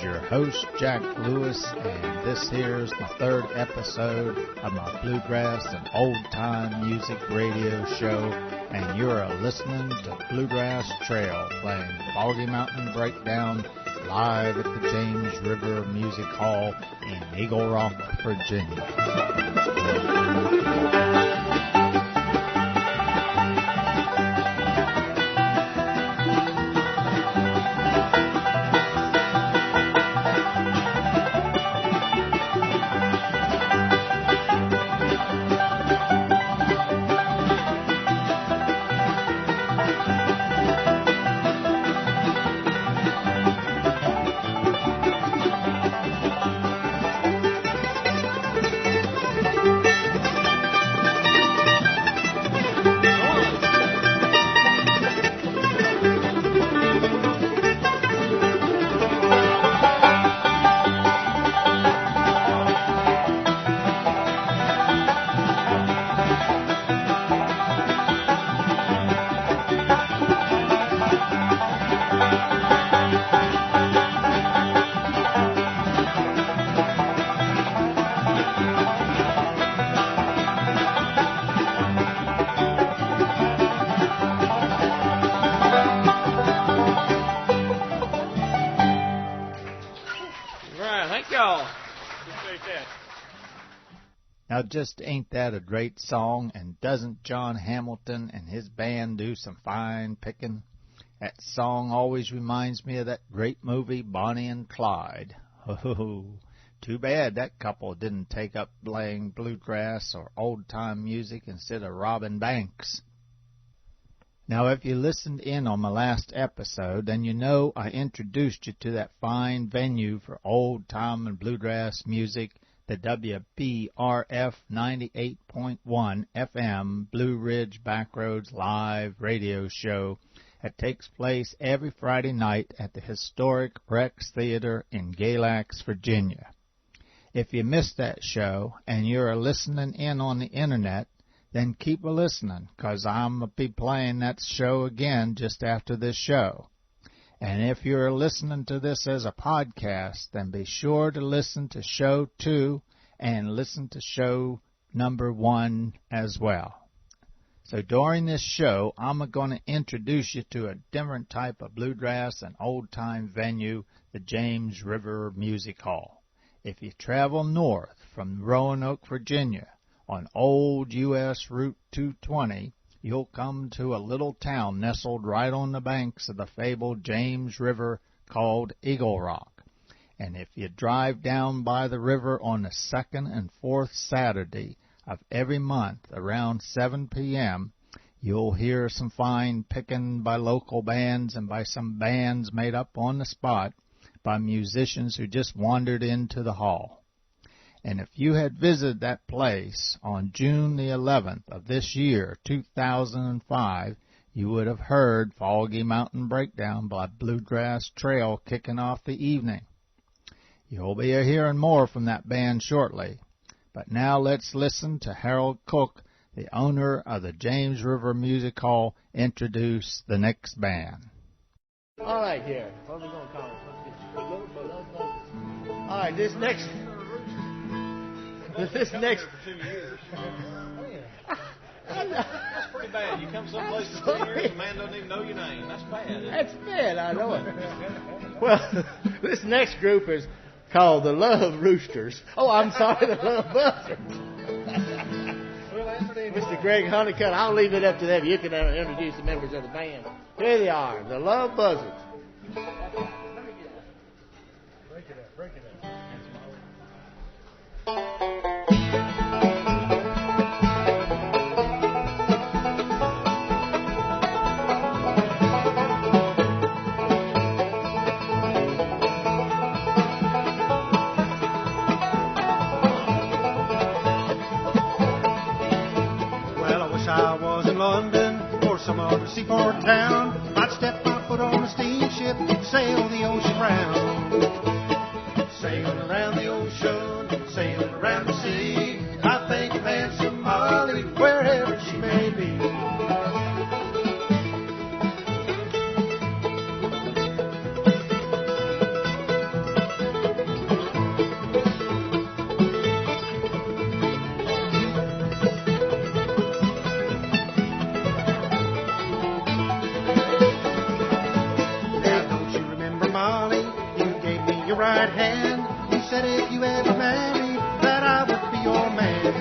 your host, Jack Lewis, and this here's my third episode of my Bluegrass and Old-Time Music Radio Show, and you're listening to Bluegrass Trail, playing Foggy Mountain Breakdown live at the James River Music Hall in Eagle Rock, Virginia. Now, just ain't that a great song, and doesn't John Hamilton and his band do some fine picking? That song always reminds me of that great movie, Bonnie and Clyde. Oh, too bad that couple didn't take up playing bluegrass or old-time music instead of robbing banks. Now, if you listened in on my last episode, then you know I introduced you to that fine venue for old-time and bluegrass music, the WBRF 98.1 FM Blue Ridge Backroads Live Radio Show that takes place every Friday night at the historic Rex Theater in Galax, Virginia. If you missed that show and you're listening in on the internet, then keep a-listening, 'cause I'm going to be playing that show again just after this show. And if you're listening to this as a podcast, then be sure to listen to show 2 and listen to show number 1 as well. So during this show, I'm going to introduce you to a different type of bluegrass and old-time venue, the James River Music Hall. If you travel north from Roanoke, Virginia, on old U.S. Route 220, you'll come to a little town nestled right on the banks of the fabled James River called Eagle Rock. And if you drive down by the river on the second and fourth Saturday of every month around 7 p.m., you'll hear some fine picking by local bands and by some bands made up on the spot by musicians who just wandered into the hall. And if you had visited that place on June the 11th of this year, 2005, you would have heard Foggy Mountain Breakdown by Bluegrass Trail kicking off the evening. You'll be hearing more from that band shortly. But now let's listen to Harold Cook, the owner of the James River Music Hall, introduce the next band. All right, here. What are we going to call it? All right, this next... This next... That's pretty bad. You come someplace to 10 years, the man doesn't even know your name. That's bad. That's bad, I know it. Well, this next group is called the Love Roosters. Oh, I'm sorry, the Love Buzzards. Mr. Greg Honeycutt, I'll leave it up to them. You can introduce the members of the band. Here they are, the Love Buzzards. Break it up. I was in London or some other seaport town, I'd step my foot on a steamship, sail the ocean round. Sailing around the ocean, sailing around the sea, I think of handsome Molly wherever she may be. hand. He said if you ever marry, that I would be your man.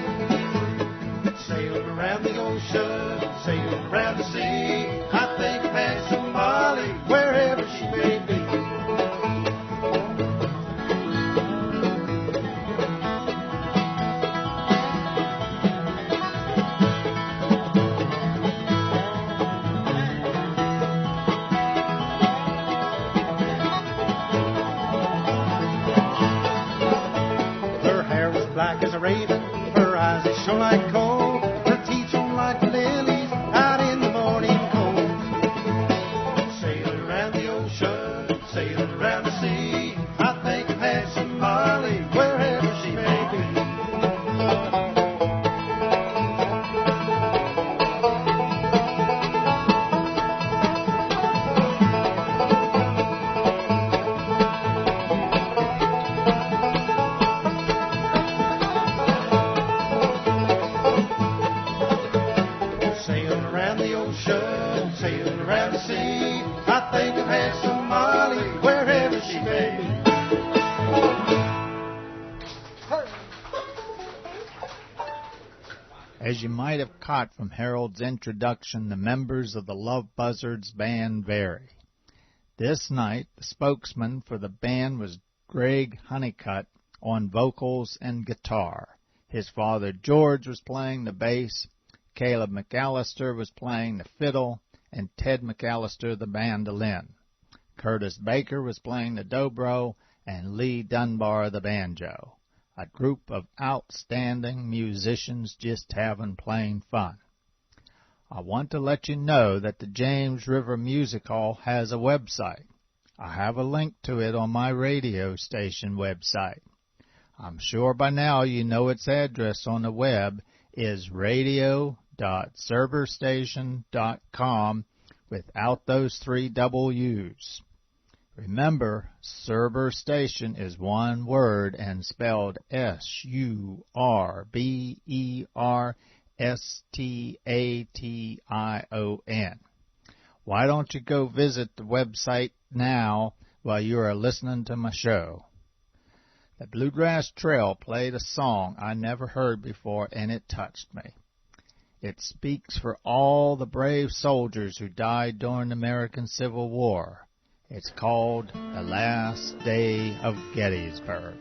Sailing around the ocean, sailing around the sea, I think of handsome Molly, wherever she may be. Black as a raven, her eyes they shone like coal, her teeth shone like lilies out in the morning cold. Sailing around the ocean, sailing around the sea, I think of handsome Molly, wherever she may be. Sailing around the sea, I think of handsome Molly, wherever she may be. As you might have caught from Harold's introduction, the members of the Love Buzzards band vary. This night, the spokesman for the band was Greg Honeycutt on vocals and guitar. His father George was playing the bass, Caleb McAllister was playing the fiddle, and Ted McAllister the mandolin. Curtis Baker was playing the dobro, and Lee Dunbar the banjo. A group of outstanding musicians just having plain fun. I want to let you know that the James River Music Hall has a website. I have a link to it on my radio station website. I'm sure by now you know its address on the web is radio.serverstation.com without those 3 W's. Remember, Server Station is one word and spelled SURBERSTATION. Why don't you go visit the website now while you are listening to my show? The Bluegrass Trail played a song I never heard before, and it touched me. It speaks for all the brave soldiers who died during the American Civil War. It's called The Last Day of Gettysburg.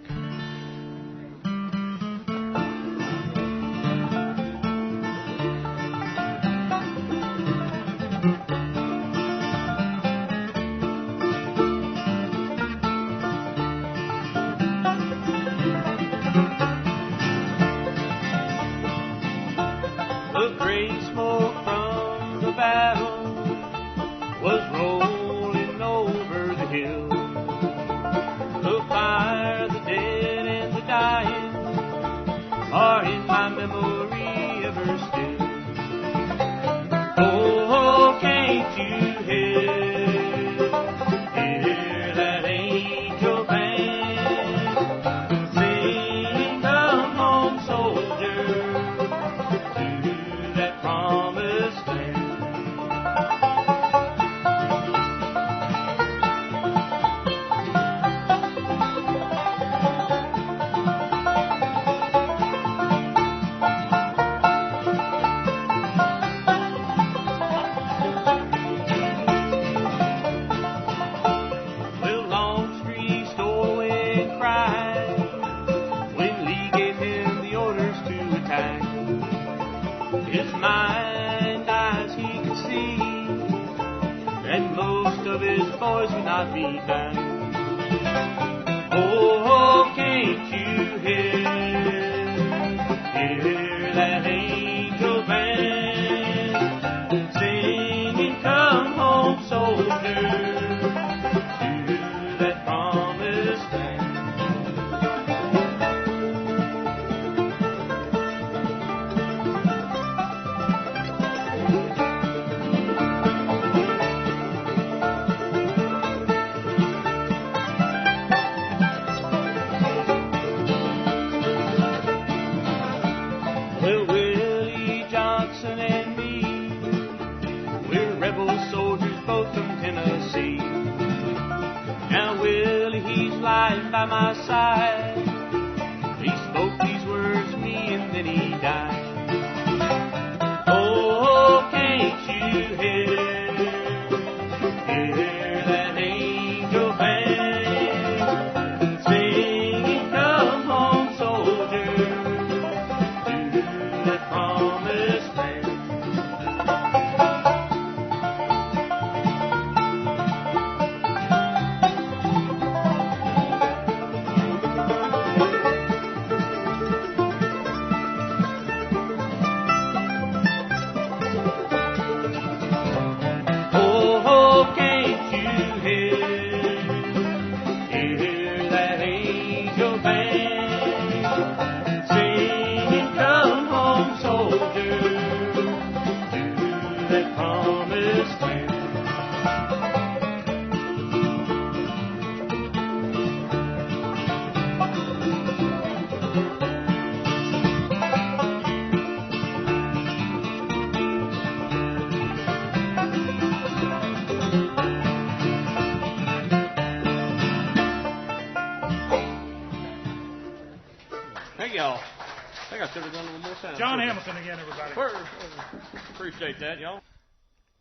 side. He spoke these words to me and then he died. Oh, can't you hear that angel band singing, come home, soldier, to that promised land. John Hamilton again, everybody. Appreciate that, y'all.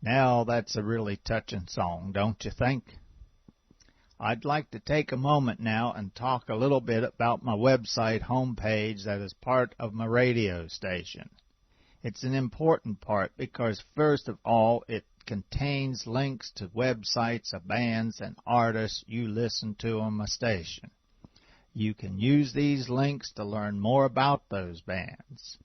Now that's a really touching song, don't you think? I'd like to take a moment now and talk a little bit about my website homepage that is part of my radio station. It's an important part because, first of all, it contains links to websites of bands and artists you listen to on my station. You can use these links to learn more about those bands.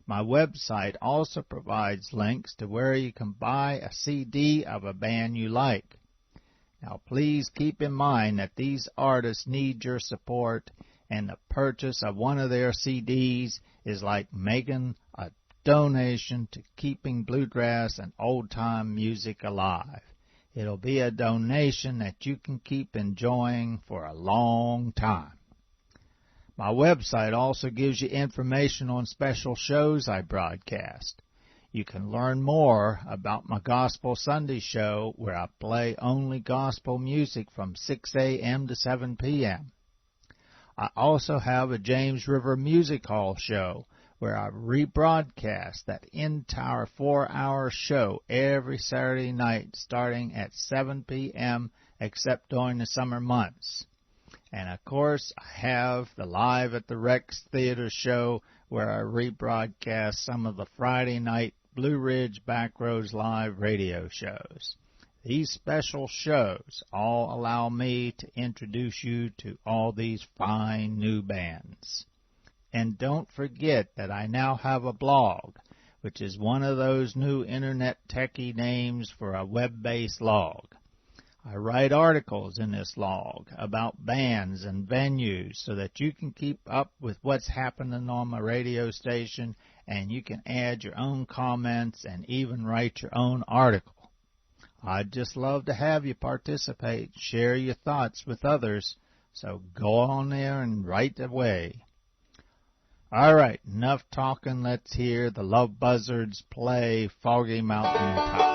My website also provides links to where you can buy a CD of a band you like. Now, please keep in mind that these artists need your support, and the purchase of one of their CDs is like making a donation to keeping bluegrass and old-time music alive. It'll be a donation that you can keep enjoying for a long time. My website also gives you information on special shows I broadcast. You can learn more about my Gospel Sunday show, where I play only gospel music from 6 a.m. to 7 p.m. I also have a James River Music Hall show, where I rebroadcast that entire 4-hour show every Saturday night starting at 7 p.m. except during the summer months. And, of course, I have the Live at the Rex Theater show, where I rebroadcast some of the Friday night Blue Ridge Backroads Live radio shows. These special shows all allow me to introduce you to all these fine new bands. And don't forget that I now have a blog, which is one of those new internet techie names for a web-based log. I write articles in this log about bands and venues so that you can keep up with what's happening on my radio station, and you can add your own comments and even write your own article. I'd just love to have you participate, share your thoughts with others, so go on there and write away. All right, enough talking. Let's hear the Love Buzzards play Foggy Mountain Top.